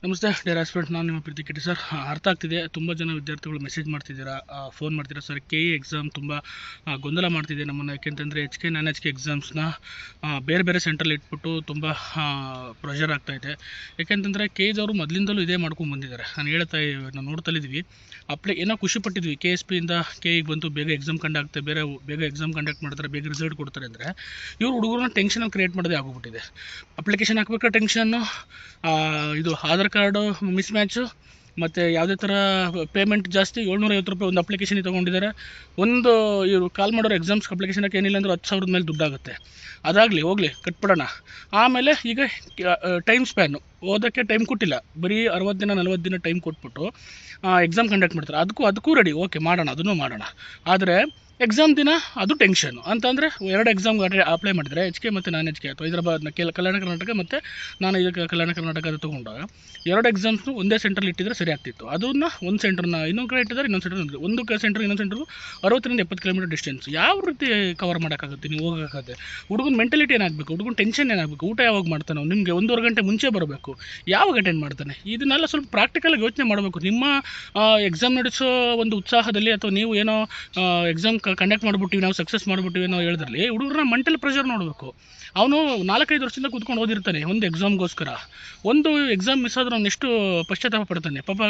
ನಮಸ್ತೆ dear aspirant, ನಾನು ನಿಮ್ಮ ಪ್ರೀತಿ ಕಿಟಿ ಸರ್. ಅರ್ಥ ಆಗ್ತಿದೆ, ತುಂಬ ಜನ ವಿದ್ಯಾರ್ಥಿಗಳು ಮೆಸೇಜ್ ಮಾಡ್ತಿದ್ದೀರಾ, ಫೋನ್ ಮಾಡ್ತೀರಾ ಸರ್. ಕೆ ಇ ಎಕ್ಸಾಮ್ ತುಂಬ ಗೊಂದಲ ಮಾಡ್ತಿದೆ ನಮ್ಮನ್ನು. ಯಾಕೆಂತಂದರೆ HK NaN-HK ಎಕ್ಸಾಮ್ಸ್ನ ಬೇರೆ ಬೇರೆ ಸೆಂಟ್ರಲ್ಲಿ ಇಟ್ಬಿಟ್ಟು ತುಂಬ ಪ್ರೆಷರ್ ಆಗ್ತಾಯಿದೆ. ಯಾಕೆಂತಂದರೆ KEದವರು ಮೊದಲಿಂದಲೂ ಇದೇ ಮಾಡ್ಕೊಂಡು ಬಂದಿದ್ದಾರೆ. ನಾವು ನೋಡ್ತಲಿದ್ವಿ, ಏನೋ ಖುಷಿ ಪಟ್ಟಿದ್ವಿ KSP ಇಂದ KEಗೆ ಬಂತು, ಬೇಗ ಎಕ್ಸಾಮ್ ಕಂಡಕ್ಟ್ ಬೇಗ ಎಕ್ಸಾಮ್ ಕಂಡಕ್ಟ್ ಮಾಡ್ತಾರೆ, ಬೇಗ ರಿಸಲ್ಟ್ ಕೊಡ್ತಾರೆ ಅಂದರೆ ಇವರು ಹುಡುಗರನ್ನ ಟೆನ್ಷನ್ ಕ್ರಿಯೇಟ್ ಮಾಡೋದೇ ಆಗೋಗ್ಬಿಟ್ಟಿದೆ. ಅಪ್ಲಿಕೇಶನ್ ಹಾಕ್ಬೇಕಾದ್ರೆ ಟೆನ್ಷನ್ನು, ಇದು ಆಧಾರ್ ಕಾರ್ಡು ಮಿಸ್ ಮ್ಯಾಚು, ಮತ್ತು ಯಾವುದೇ ಥರ ಪೇಮೆಂಟ್ ಜಾಸ್ತಿ. 750 ರೂಪಾಯಿ ಒಂದು ಅಪ್ಲಿಕೇಶನಿಗೆ ತೊಗೊಂಡಿದ್ದಾರೆ. ಇವರು ಕಾಲ್ ಮಾಡೋರು ಎಕ್ಸಾಮ್ಸ್ ಅಪ್ಲಿಕೇಶನ್ಗೆ ಏನಿಲ್ಲ ಅಂದ್ರೆ 10,000 ಮೇಲೆ ದುಡ್ಡಾಗುತ್ತೆ. ಅದಾಗಲಿ ಹೋಗಲಿ, ಕಟ್ಬಿಡೋಣ. ಆಮೇಲೆ ಈಗ ಟೈಮ್ ಸ್ಪ್ಯಾನು, ಓದೋಕ್ಕೆ ಟೈಮ್ ಕೊಟ್ಟಿಲ್ಲ, ಬರೀ 60 ದಿನ 40 ದಿನ ಟೈಮ್ ಕೊಟ್ಬಿಟ್ಟು ಎಕ್ಸಾಮ್ ಕಂಡಕ್ಟ್ ಮಾಡ್ತಾರೆ. ಅದಕ್ಕೂ ರೆಡಿ, ಓಕೆ ಮಾಡೋಣ, ಅದನ್ನು ಮಾಡೋಣ. ಆದರೆ ಎಕ್ಸಾಮ್ ದಿನ ಅದು ಟೆನ್ಷನು. ಅಂತಂದರೆ 2 ಎಕ್ಸಾಮ್ ಅಪ್ಲೈ ಮಾಡಿದರೆ, HK ಮತ್ತು NaN-HK, ಅಥವಾ ಹೈದರಾಬಾದ್ನ ಕಲ್ಯಾಣ ಕರ್ನಾಟಕ ಮತ್ತು ನಾನು ಇದಕ್ಕೆ ಕಲ್ಯಾಣ ಕರ್ನಾಟಕ ಅದು ತೊಗೊಂಡಾಗ 2 ಎಕ್ಸಾಮ್ಸ್ನು ಒಂದೇ ಸೆಂಟ್ರಲ್ಲಿ ಇಟ್ಟಿದ್ರೆ ಸರಿ ಆಗ್ತಿತ್ತು. ಅದನ್ನು ಒಂದು ಸೆಂಟ್ರನ್ನ ಇನ್ನೊಂದು ಕಡೆ ಇಟ್ಟಿದ್ದಾರೆ, ಇನ್ನೊಂದು ಸೆಂಟ್ರ್, ಒಂದು ಸೆಂಟ್ರ್ ಇನ್ನೊಂದು ಸೆಂಟ್ರು 60ರಿಂದ 70 ಕಿಲೋಮೀಟರ್ ಡಿಸ್ಟೆನ್ಸ್. ಯಾವ ರೀತಿ ಕವರ್ ಮಾಡೋಕ್ಕಾಗುತ್ತೆ? ನೀವು ಹೋಗೋಕ್ಕಾಗುತ್ತೆ? ಹುಡುಗನ ಮೆಂಟಲಿಟಿ ಏನಾಗಬೇಕು, ಹುಡುಗನ ಟೆನ್ಷನ್ ಏನಾಗಬೇಕು, ಊಟ ಯಾವಾಗ ಮಾಡ್ತಾನೆ, ನಿಮಗೆ 1.5 ಗಂಟೆ ಮುಂಚೆ ಬರಬೇಕು, ಯಾವಾಗ ಅಟೆಂಡ್ ಮಾಡ್ತಾನೆ, ಇದನ್ನೆಲ್ಲ ಸ್ವಲ್ಪ ಪ್ರಾಕ್ಟಿಕಲಾಗಿ ಯೋಚನೆ ಮಾಡಬೇಕು. ನಿಮ್ಮ ಎಕ್ಸಾಮ್ ನಡೆಸೋ ಒಂದು ಉತ್ಸಾಹದಲ್ಲಿ, ಅಥವಾ ನೀವು ಏನೋ ಎಕ್ಸಾಮ್ ಕಂಡಕ್ಟ್ ಮಾಡಿಬಿಟ್ಟಿವಿ, ನಾವು ಸಕ್ಸಸ್ ಮಾಡಿಬಿಟ್ಟಿವಿ ಅನ್ನೋ ಹೇಳಿದ್ರಲ್ಲಿ ಹುಡುಗರನ್ನ ಮೆಂಟಲ್ ಪ್ರೆಷರ್ ನೋಡಬೇಕು. ಅವನು 4-5 ವರ್ಷದಿಂದ ಕೂತ್ಕೊಂಡು ಓದಿರ್ತಾನೆ ಒಂದು ಎಕ್ಸಾಮ್ಗೋಸ್ಕರ. ಒಂದು ಎಕ್ಸಾಮ್ ಮಿಸ್ ಆದ್ರೆ ಅವ್ನು ಎಷ್ಟು ಪಶ್ಚಾತ್ತಾಪ ಪಡ್ತಾನೆ ಪಾಪ.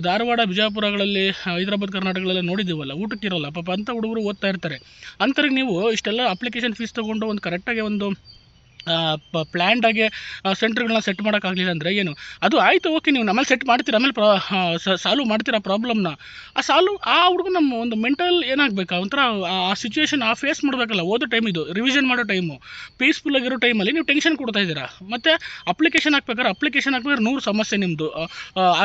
ಧಾರವಾಡ, ಬಿಜಾಪುರಗಳಲ್ಲಿ, ಹೈದರಾಬಾದ್, ಕರ್ನಾಟಕಗಳೆಲ್ಲ ನೋಡಿದ್ದೀವಲ್ಲ, ಊಟಕ್ಕಿರೋಲ್ಲ ಪಾಪ. ಅಂಥ ಹುಡುಗರು ಓದ್ತಾ ಇರ್ತಾರೆ. ಅಂಥವ್ರಿಗೆ ನೀವು ಇಷ್ಟೆಲ್ಲ ಅಪ್ಲಿಕೇಶನ್ ಫೀಸ್ ತೊಗೊಂಡು ಒಂದು ಕರೆಕ್ಟಾಗಿ ಒಂದು ಪ್ಲ್ಯಾಂಡಾಗಿ ಸೆಂಟ್ರ್ಗಳನ್ನ ಸೆಟ್ ಮಾಡೋಕ್ಕಾಗಲಿಲ್ಲ ಅಂದರೆ ಏನು? ಅದು ಆಯಿತು, ಓಕೆ, ನೀವು ನಮ್ಮಲ್ಲಿ ಸೆಟ್ ಮಾಡ್ತೀರ, ಆಮೇಲೆ ಸಾಲ್ವ್ ಮಾಡ್ತೀರಾ ಪ್ರಾಬ್ಲಮ್ನ. ಆ ಹುಡುಗ ನಮ್ಮ ಒಂದು ಮೆಂಟಲ್ ಏನಾಗಬೇಕು, ಒಂಥರ ಆ ಸಿಚುವೇಶನ್ ಫೇಸ್ ಮಾಡಬೇಕಲ್ಲ. ಓದೋ ಟೈಮ್ ಇದು, ರಿವಿಷನ್ ಮಾಡೋ ಟೈಮು, ಪೀಸ್ಫುಲ್ಲಾಗಿರೋ ಟೈಮಲ್ಲಿ ನೀವು ಟೆನ್ಷನ್ ಕೊಡ್ತಾ ಇದ್ದೀರಾ. ಮತ್ತು ಅಪ್ಲಿಕೇಶನ್ ಹಾಕ್ಬೇಕಾದ್ರೆ 100 ಸಮಸ್ಯೆ ನಿಮ್ಮದು.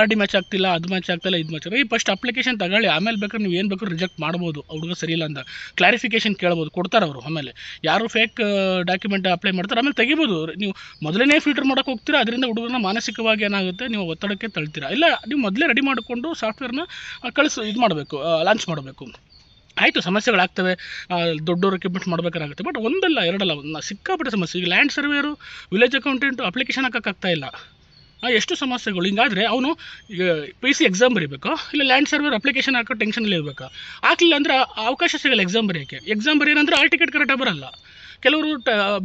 RD ಮ್ಯಾಚ್ ಆಗ್ತಿಲ್ಲ, ಅದು ಮ್ಯಾಚ್ ಆಗ್ತಿಲ್ಲ, ಇದು ಮ್ಯಾಚ್ ಆಗ್ತಿಲ್ಲ. ಫಸ್ಟ್ ಅಪ್ಲಿಕೇಶನ್ ತಗೊಳ್ಳಿ, ಆಮೇಲೆ ಬೇಕಾದ್ರೆ ನೀವು ಏನು ಬೇಕಾದ್ರೂ ರಿಜೆಕ್ಟ್ ಮಾಡ್ಬೋದು. ಹುಡುಗ ಸರಿ ಇಲ್ಲ ಅಂತ ಕ್ಲಾರಿಫಿಕೇಶನ್ ಕೇಳ್ಬೋದು, ಕೊಡ್ತಾರೆ ಅವರು. ಆಮೇಲೆ ಯಾರು ಫೇಕ್ ಡಾಕ್ಯುಮೆಂಟ್ ಅಪ್ಲೈ ಮಾಡ್ತಾರೆ ಆಮೇಲೆ ತೆಗಿಬೋದು. ನೀವು ಮೊದಲನೇ ಫಿಲ್ಟರ್ ಮಾಡೋಕೆ ಹೋಗ್ತೀರಾ, ಅದರಿಂದ ಹುಡುಗರನ್ನ ಮಾನಸಿಕವಾಗಿ ಏನಾಗುತ್ತೆ, ನೀವು ಒತ್ತಡಕ್ಕೆ ತಳ್ತೀರಾ. ಇಲ್ಲ, ನೀವು ಮೊದಲೇ ರೆಡಿ ಮಾಡಿಕೊಂಡು ಸಾಫ್ಟ್ವೇರ್ನ ಮಾಡಬೇಕು, ಲಾಂಚ್ ಮಾಡಬೇಕು. ಆಯಿತು, ಸಮಸ್ಯೆಗಳಾಗ್ತವೆ, ದೊಡ್ಡವರು ರಿಕ್ರೂಟ್ಮೆಂಟ್ ಮಾಡಬೇಕಾಗುತ್ತೆ. ಬಟ್ ಒಂದಲ್ಲ ಎರಡಲ್ಲ, ಸಿಕ್ಕಾಪಟ್ಟೆ ಸಮಸ್ಯೆ. ಈಗ ಲ್ಯಾಂಡ್ ಸರ್ವೇರು, ವಿಲೇಜ್ ಅಕೌಂಟೆಂಟು ಅಪ್ಲಿಕೇಶನ್ ಹಾಕೋಕ್ಕಾಗ್ತಾ ಇಲ್ಲ. ಎಷ್ಟು ಸಮಸ್ಯೆಗಳು. ಹಿಂಗಾದರೆ ಅವನು ಈಗ PC ಎಕ್ಸಾಮ್ ಬರೀಬೇಕು, ಇಲ್ಲ ಲ್ಯಾಂಡ್ ಸರ್ವೇರ್ ಅಪ್ಲಿಕೇಶನ್ ಹಾಕೋ ಟೆನ್ಷನಲ್ಲಿ ಇರಬೇಕು. ಹಾಕಲಿಲ್ಲ ಅಂದರೆ ಅವಕಾಶ ಸಿಗಲ್ಲ ಎಕ್ಸಾಮ್ ಬರೆಯೋಕ್ಕೆ. ಎಕ್ಸಾಮ್ ಬರೆಯೋದಂದ್ರೆ ಆಲ್ ಟಿಕೆಟ್ ಕರೆಕ್ಟಾಗಿ ಬರಲ್ಲ. ಕೆಲವರು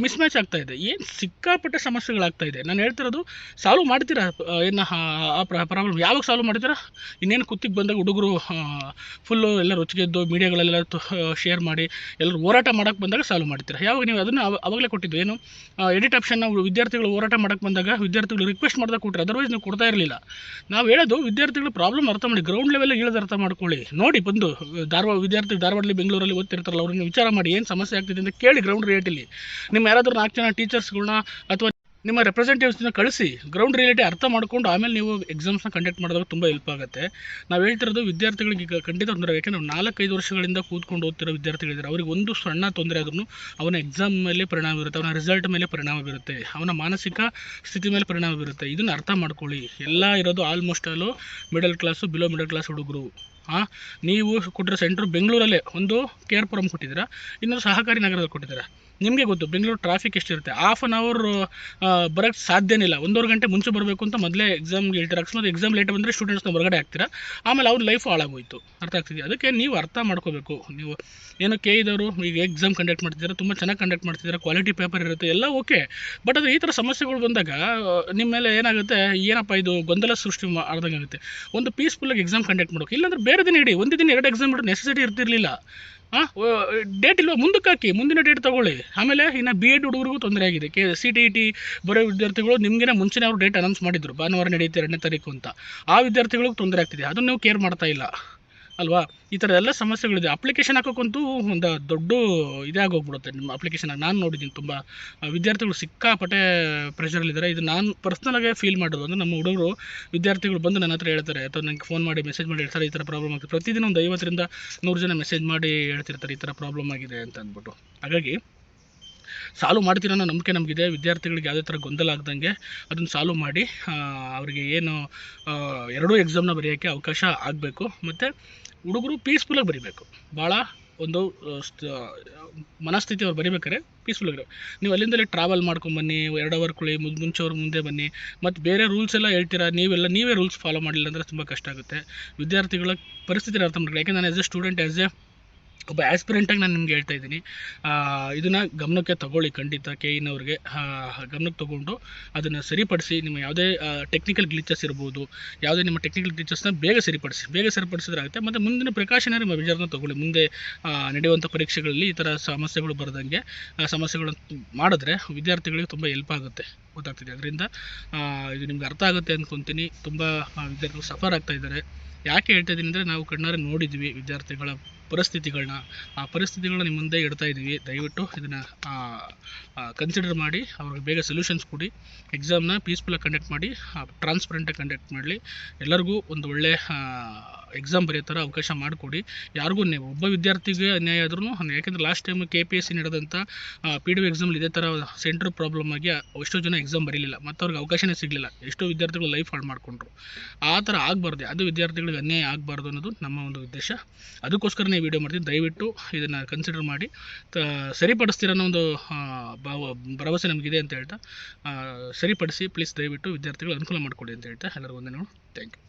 ಮಿಸ್ ಮ್ಯಾಚ್ ಆಗ್ತಾಯಿದೆ. ಏನು ಸಿಕ್ಕಾಪಟ್ಟೆ ಸಮಸ್ಯೆಗಳಾಗ್ತಾಯಿದೆ. ನಾನು ಹೇಳ್ತಿರೋದು, ಸಾಲ್ವ್ ಮಾಡ್ತೀರಾ ಏನು ಆ ಪ್ರಾಬ್ಲಮ್? ಯಾವಾಗ ಸಾಲ್ವ್ ಮಾಡ್ತೀರಾ? ಇನ್ನೇನು ಕುತ್ತಿಗೆ ಬಂದಾಗ ಹುಡುಗರು ಫುಲ್ಲು ಎಲ್ಲ ರೊಚ್ಚಿಗೆದ್ದು ಮೀಡಿಯಾಗಳೆಲ್ಲ ಶೇರ್ ಮಾಡಿ ಎಲ್ಲರೂ ಹೋರಾಟ ಮಾಡೋಕ್ಕೆ ಬಂದಾಗ ಸಾಲ್ವ್ ಮಾಡ್ತೀರಾ. ಯಾವಾಗ ನೀವು ಅದನ್ನು ಅವಾಗಲೇ ಕೊಟ್ಟಿದ್ದು ಏನು ಎಡಿಟ್ ಆಪ್ಷನ್? ನಾವು ವಿದ್ಯಾರ್ಥಿಗಳು ಹೋರಾಟ ಮಾಡೋಕ್ಕೆ ಬಂದಾಗ ವಿದ್ಯಾರ್ಥಿಗಳು ರಿಕ್ವೆಸ್ಟ್ ಮಾಡಿದಾಗ ಕೊಟ್ಟರೆ, ಅದರ್ವೈಸ್ ನೀವು ಕೊಡ್ತಾ ಇರಲಿಲ್ಲ. ನಾವು ಹೇಳೋದು, ವಿದ್ಯಾರ್ಥಿಗಳು ಪ್ರಾಬ್ಲಮ್ ಅರ್ಥ ಮಾಡಿ, ಗ್ರೌಂಡ್ ಲೆವೆಲ್ಗೆ ಇಳಿದು ಅರ್ಥ ಮಾಡ್ಕೊಳ್ಳಿ. ನೋಡಿ, ಬಂದು ಧಾರವಾಡದಲ್ಲಿ, ಬೆಂಗಳೂರಲ್ಲಿ ಓದ್ತಿರ್ತಾರಲ್ಲ, ಅವ್ರನ್ನ ವಿಚಾರ ಮಾಡಿ ಏನು ಸಮಸ್ಯೆ ಆಗ್ತಿದೆ ಅಂತ ಕೇಳಿ. ಗ್ರೌಂಡ್ ರಿಯಾಲಿಟಿಲಿ ನಿಮ್ಮ ಯಾರಾದರೂ 4 ಜನ ಟೀಚರ್ಸ್ಗಳನ್ನ ಅಥವಾ ನಿಮ್ಮ ರೆಪ್ರೆಸೆಂಟೇಟಿವ್ಸ್ನ ಕಳಿಸಿ, ಗ್ರೌಂಡ್ ರಿಯಾಲಿಟಿ ಅರ್ಥ ಮಾಡ್ಕೊಂಡು ಆಮೇಲೆ ನೀವು ಎಕ್ಸಾಮ್ಸ್ನ ಕಂಡಕ್ಟ್ ಮಾಡಿದಾಗ ತುಂಬ ಹೆಲ್ಪ್ ಆಗುತ್ತೆ. ನಾವು ಹೇಳ್ತಿರೋದು ವಿದ್ಯಾರ್ಥಿಗಳಿಗೆ ಈಗ ಖಂಡಿತ ತೊಂದರೆ. ಯಾಕೆಂದರೆ 4-5 ವರ್ಷಗಳಿಂದ ಕೂತ್ಕೊಂಡು ಓದ್ತಿರೋ ವಿದ್ಯಾರ್ಥಿಗಳಿದ್ದಾರೆ. ಅವ್ರಿಗೆ ಒಂದು ಸಣ್ಣ ತೊಂದರೆ ಆದ್ರೂ ಅವನ ಎಕ್ಸಾಮ್ ಮೇಲೆ ಪರಿಣಾಮ ಬೀರುತ್ತೆ, ಅವನ ರಿಸಲ್ಟ್ ಮೇಲೆ ಪರಿಣಾಮ ಬೀರುತ್ತೆ, ಅವನ ಮಾನಸಿಕ ಸ್ಥಿತಿ ಮೇಲೆ ಪರಿಣಾಮ ಬೀರುತ್ತೆ. ಇದನ್ನು ಅರ್ಥ ಮಾಡ್ಕೊಳ್ಳಿ. ಎಲ್ಲ ಇರೋದು almost all middle class, below middle class ಹುಡುಗರು. ನೀವು ಕೊಟ್ಟಿರೋ ಸೆಂಟ್ರು ಬೆಂಗಳೂರಲ್ಲೇ ಒಂದು KR ಪುರಂ ಕೊಟ್ಟಿದ್ದೀರಾ, ಇನ್ನೊಂದು ಸಹಕಾರಿ ನಗರದಲ್ಲಿ ಕೊಟ್ಟಿದ್ದೀರಾ. ನಿಮಗೆ ಗೊತ್ತು ಬೆಂಗಳೂರು ಟ್ರಾಫಿಕ್ ಎಷ್ಟಿರುತ್ತೆ. ½ ಅನ್ ಅವರ್ ಬರೋಕ್ಕೆ ಸಾಧ್ಯನೇ ಇಲ್ಲ. 1.5 ಗಂಟೆ ಮುಂಚೆ ಬರಬೇಕು ಅಂತ ಮೊದಲೇ ಎಕ್ಸಾಮ್ಗೆ ಹೇಳ್ತಾರೆ. ಅಕಸ್ಮಾತ್ ಎಕ್ಸಾಮ್ ಲೇಟ್ ಬಂದರೆ ಸ್ಟೂಡೆಂಟ್ಸ್ನ ಹೊರಗಡೆ ಹಾಕ್ತೀರಾ, ಆಮೇಲೆ ಅವ್ರ ಲೈಫ್ ಹಾಳಾಗೋಯ್ತು. ಅರ್ಥ ಆಗ್ತಿದೆ? ಅದಕ್ಕೆ ನೀವು ಅರ್ಥ ಮಾಡ್ಕೋಬೇಕು. ನೀವು ಏನು KEದವರು ಈಗ ಎಕ್ಸಾಮ್ ಕಂಡಕ್ಟ್ ಮಾಡ್ತಿದ್ದಾರೆ, ತುಂಬ ಚೆನ್ನಾಗಿ ಕಂಡಕ್ಟ್ ಮಾಡ್ತಿದ್ದಾರೆ, ಕ್ವಾಲಿಟಿ ಪೇಪರ್ ಇರುತ್ತೆ, ಎಲ್ಲ ಓಕೆ. ಬಟ್ ಅದು ಈ ಥರ ಸಮಸ್ಯೆಗಳು ಬಂದಾಗ ನಿಮ್ಮ ಮೇಲೆ ಏನಾಗುತ್ತೆ, ಏನಪ್ಪ ಇದು ಗೊಂದಲ ಸೃಷ್ಟಿ ಆದಂಗೆ ಆಗುತ್ತೆ. ಒಂದು ಪೀಸ್ಫುಲ್ಲಾಗಿ ಎಕ್ಸಾಮ್ ಕಂಡಕ್ಟ್ ಮಾಡೋಕೆ, ಇಲ್ಲಾಂದ್ರೆ ಬೇರೆ ದಿನ ಇಡಿ. ಒಂದೇ ದಿನ 2 ಎಕ್ಸಾಮ್ ಇಡೋ ನೆಸೆಸಿಟಿ ಇರ್ತಿರಲಿಲ್ಲ. ಡೇಟ್ ಇಲ್ವ, ಮುಂದಕ್ಕೆ ಹಾಕಿ, ಮುಂದಿನ ಡೇಟ್ ತೊಗೊಳ್ಳಿ. ಆಮೇಲೆ ಇನ್ನು BEd ಹುಡುಗರಿಗೂ ತೊಂದರೆ ಆಗಿದೆ. CTET ಬರೋ ವಿದ್ಯಾರ್ಥಿಗಳು ನಿಮಗೇನೆ ಮುಂಚೆನೇ ಅವರು ಡೇಟ್ ಅನೌನ್ಸ್ ಮಾಡಿದ್ರು, ಭಾನುವಾರ ನಡೆಯುತ್ತೆ 2ನೇ ತಾರೀಕು ಅಂತ. ಆ ವಿದ್ಯಾರ್ಥಿಗಳಿಗೂ ತೊಂದರೆ ಆಗ್ತಿದೆ. ಅದನ್ನು ನೀವು ಕೇರ್ ಮಾಡ್ತಾ ಇಲ್ಲ ಅಲ್ವಾ? ಈ ಥರ ಎಲ್ಲ ಸಮಸ್ಯೆಗಳಿದೆ. ಅಪ್ಲಿಕೇಶನ್ ಹಾಕೋಕ್ಕಂತೂ ಒಂದು ದೊಡ್ಡ ಇದೇ ಆಗೋಗ್ಬಿಡುತ್ತೆ ನಿಮ್ಮ ಅಪ್ಲಿಕೇಶನ್. ನಾನು ನೋಡಿದ್ದೀನಿ ತುಂಬ ವಿದ್ಯಾರ್ಥಿಗಳು ಸಿಕ್ಕಾಪಟ್ಟೆ ಪ್ರೆಷರಲ್ಲಿದ್ದಾರೆ. ಇದು ನಾನು ಪರ್ಸ್ನಲಾಗೆ ಫೀಲ್ ಮಾಡೋದು. ಅಂದರೆ ನಮ್ಮ ಹುಡುಗರು ವಿದ್ಯಾರ್ಥಿಗಳು ಬಂದು ನನ್ನ ಹತ್ರ ಹೇಳ್ತಾರೆ, ಅಥವಾ ನನಗೆ ಫೋನ್ ಮಾಡಿ ಮೆಸೇಜ್ ಮಾಡಿ ಹೇಳ್ತಾರೆ, ಈ ಥರ ಪ್ರಾಬ್ಲಮ್ ಆಗ್ತದೆ. ಪ್ರತಿದಿನ ಒಂದು 50ರಿಂದ 100 ಜನ ಮೆಸೇಜ್ ಮಾಡಿ ಹೇಳ್ತಿರ್ತಾರೆ, ಈ ಥರ ಪ್ರಾಬ್ಲಮ್ ಆಗಿದೆ ಅಂತ ಅಂದ್ಬಿಟ್ಟು. ಹಾಗಾಗಿ ಸಾಲ್ವ್ ಮಾಡ್ತೀರ ಅನ್ನೋ ನಂಬಿಕೆ ನಮಗಿದೆ. ವಿದ್ಯಾರ್ಥಿಗಳಿಗೆ ಯಾವುದೇ ಥರ ಗೊಂದಲ ಆಗ್ದಂಗೆ ಅದನ್ನು ಸಾಲ್ವ್ ಮಾಡಿ ಅವರಿಗೆ ಏನು 2 ಎಕ್ಸಾಮ್ನ ಬರೆಯೋಕ್ಕೆ ಅವಕಾಶ ಆಗಬೇಕು. ಮತ್ತು ಹುಡುಗರು ಪೀಸ್ಫುಲ್ಲಾಗಿ ಬರೀಬೇಕು. ಭಾಳ ಒಂದು ಮನಸ್ಥಿತಿ ಅವ್ರು ಬರಿಬೇಕಾದ್ರೆ ಪೀಸ್ಫುಲ್ ಆಗಿರೋ. ನೀವು ಅಲ್ಲಿಂದಲೇ ಟ್ರಾವೆಲ್ ಮಾಡ್ಕೊಂಬನ್ನಿ, 2 ಅವರ್ ಕುಳಿ, ಮುಂಚೆವ್ರು ಮುಂದೆ ಬನ್ನಿ, ಮತ್ತು ಬೇರೆ ರೂಲ್ಸ್ ಎಲ್ಲ ಹೇಳ್ತೀರಾ, ನೀವೇ ರೂಲ್ಸ್ ಫಾಲೋ ಮಾಡಲಿಲ್ಲ ಅಂದರೆ ತುಂಬ ಕಷ್ಟ ಆಗುತ್ತೆ. ವಿದ್ಯಾರ್ಥಿಗಳ ಪರಿಸ್ಥಿತಿನ ಅರ್ಥ ಮಾಡ್ಕೊಳ್ಳಿ. ಯಾಕೆಂದರೆ ನಾನು ಆ್ಯಸ್ ಎ ಸ್ಟೂಡೆಂಟ್, ಒಬ್ಬ ಆ್ಯಸ್ಪಿರೆಂಟಾಗಿ ನಾನು ನಿಮಗೆ ಹೇಳ್ತಾ ಇದ್ದೀನಿ. ಇದನ್ನು ಗಮನಕ್ಕೆ ತಗೊಳ್ಳಿ, ಖಂಡಿತ ಕೆಇನವ್ರಿಗೆ ಗಮನಕ್ಕೆ ತೊಗೊಂಡು ಅದನ್ನು ಸರಿಪಡಿಸಿ. ನಿಮ್ಮ ಯಾವುದೇ ಟೆಕ್ನಿಕಲ್ ಗ್ಲಿಚಸ್ ಇರ್ಬೋದು, ಯಾವುದೇ ನಿಮ್ಮ ಟೆಕ್ನಿಕಲ್ ಗ್ಲಿಚಸ್ನ ಬೇಗ ಸರಿಪಡಿಸಿದ್ರೆ ಆಗುತ್ತೆ. ಮತ್ತು ಮುಂದಿನ ಪ್ರಿಕಾಷನರಿ ಮೆಜರ್ನ ತೊಗೊಳ್ಳಿ. ಮುಂದೆ ನಡೆಯುವಂಥ ಪರೀಕ್ಷೆಗಳಲ್ಲಿ ಈ ಥರ ಸಮಸ್ಯೆಗಳು ಬರದಂಗೆ ಸಮಸ್ಯೆಗಳನ್ನು ಮಾಡಿದ್ರೆ ವಿದ್ಯಾರ್ಥಿಗಳಿಗೆ ತುಂಬ ಹೆಲ್ಪ್ ಆಗುತ್ತೆ, ಗೊತ್ತಾಗ್ತಿದೆ. ಅದರಿಂದ ಇದು ನಿಮ್ಗೆ ಅರ್ಥ ಆಗುತ್ತೆ ಅಂದ್ಕೊತೀನಿ. ತುಂಬ ವಿದ್ಯಾರ್ಥಿಗಳು ಸಫರ್ ಆಗ್ತಾಯಿದ್ದಾರೆ. ಯಾಕೆ ಹೇಳ್ತಾ ಇದ್ದೀನಿ ಅಂದರೆ, ನಾವು ಕಣ್ಣಾರೆ ನೋಡಿದ್ವಿ ವಿದ್ಯಾರ್ಥಿಗಳ ಪರಿಸ್ಥಿತಿಗಳನ್ನ. ಆ ಪರಿಸ್ಥಿತಿಗಳನ್ನ ನಿಮ್ಮ ಮುಂದೆ ಇಡ್ತಾ ಇದ್ದೀವಿ. ದಯವಿಟ್ಟು ಇದನ್ನು ಕನ್ಸಿಡರ್ ಮಾಡಿ ಅವ್ರಿಗೆ ಬೇಗ ಸೊಲ್ಯೂಷನ್ಸ್ ಕೊಡಿ. ಎಕ್ಸಾಮ್ನ ಪೀಸ್ಫುಲ್ಲಾಗಿ ಕಂಡಕ್ಟ್ ಮಾಡಿ, ಟ್ರಾನ್ಸ್ಪರೆಂಟಾಗಿ ಕಂಡಕ್ಟ್ ಮಾಡಲಿ. ಎಲ್ಲರಿಗೂ ಒಂದು ಒಳ್ಳೆ ಎಕ್ಸಾಮ್ ಬರೆಯೋ ಥರ ಅವಕಾಶ ಮಾಡಿಕೊಡಿ. ಯಾರಿಗೂ ಒಬ್ಬ ವಿದ್ಯಾರ್ಥಿಗೆ ಅನ್ಯಾಯ ಆದ್ರೂ, ಯಾಕೆಂದರೆ ಲಾಸ್ಟ್ ಟೈಮ್ KPSC ನಡೆದಂಥ PDO ಎಕ್ಸಾಮಲ್ಲಿ ಇದೇ ಥರ ಸೆಂಟ್ರ್ ಪ್ರಾಬ್ಲಮ್ ಆಗಿ ಎಷ್ಟೋ ಜನ ಎಕ್ಸಾಮ್ ಬರೀಲಿಲ್ಲ, ಮತ್ತು ಅವ್ರಿಗೆ ಅವಕಾಶನೇ ಸಿಗಲಿಲ್ಲ. ಎಷ್ಟೋ ವಿದ್ಯಾರ್ಥಿಗಳು ಲೈಫ್ ಹಾಳು ಮಾಡಿಕೊಂಡ್ರು. ಆ ಥರ ಆಗಬಾರ್ದು, ಅದು ವಿದ್ಯಾರ್ಥಿಗಳಿಗೆ ಅನ್ಯಾಯ ಆಗಬಾರ್ದು ಅನ್ನೋದು ನಮ್ಮ ಒಂದು ಉದ್ದೇಶ. ಅದಕ್ಕೋಸ್ಕರನೇ ವಿಡಿಯೋ ಮಾಡ್ತೀನಿ. ದಯವಿಟ್ಟು ಇದನ್ನು ಕನ್ಸಿಡರ್ ಮಾಡಿ ಸರಿಪಡಿಸ್ತೀರ ಅನ್ನೋ ಒಂದು ಭರವಸೆ ನಮಗಿದೆ ಅಂತ ಹೇಳ್ತಾ, ಸರಿಪಡಿಸಿ ಪ್ಲೀಸ್. ದಯವಿಟ್ಟು ವಿದ್ಯಾರ್ಥಿಗಳು ಅನುಕೂಲ ಮಾಡಿಕೊಡಿ ಅಂತ ಹೇಳ್ತಾ ಎಲ್ಲರಿಗೂ ವಂದನೆಗಳು. Thank you.